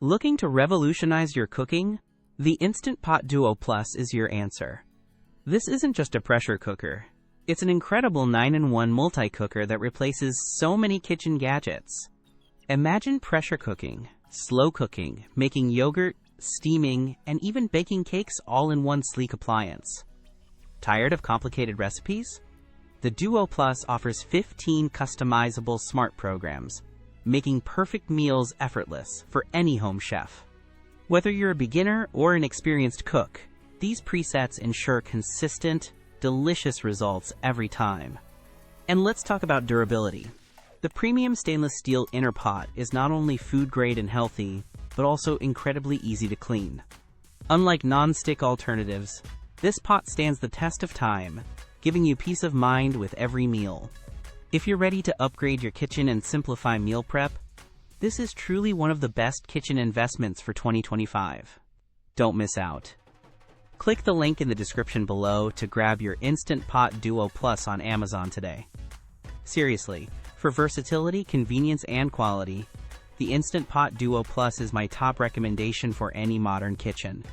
Looking to revolutionize your cooking? The Instant Pot Duo Plus is your answer. This isn't just a pressure cooker. It's an incredible 9-in-1 multi-cooker that replaces so many kitchen gadgets. Imagine pressure cooking, slow cooking, making yogurt, steaming, and even baking cakes all in one sleek appliance. Tired of complicated recipes? The Duo Plus offers 15 customizable smart programs, making perfect meals effortless for any home chef. Whether you're a beginner or an experienced cook, these presets ensure consistent, delicious results every time. And let's talk about durability. The premium stainless steel inner pot is not only food grade and healthy, but also incredibly easy to clean. Unlike non-stick alternatives, this pot stands the test of time, giving you peace of mind with every meal. If you're ready to upgrade your kitchen and simplify meal prep, this is truly one of the best kitchen investments for 2025. Don't miss out. Click the link in the description below to grab your Instant Pot Duo Plus on Amazon today. Seriously, for versatility, convenience, and quality, the Instant Pot Duo Plus is my top recommendation for any modern kitchen.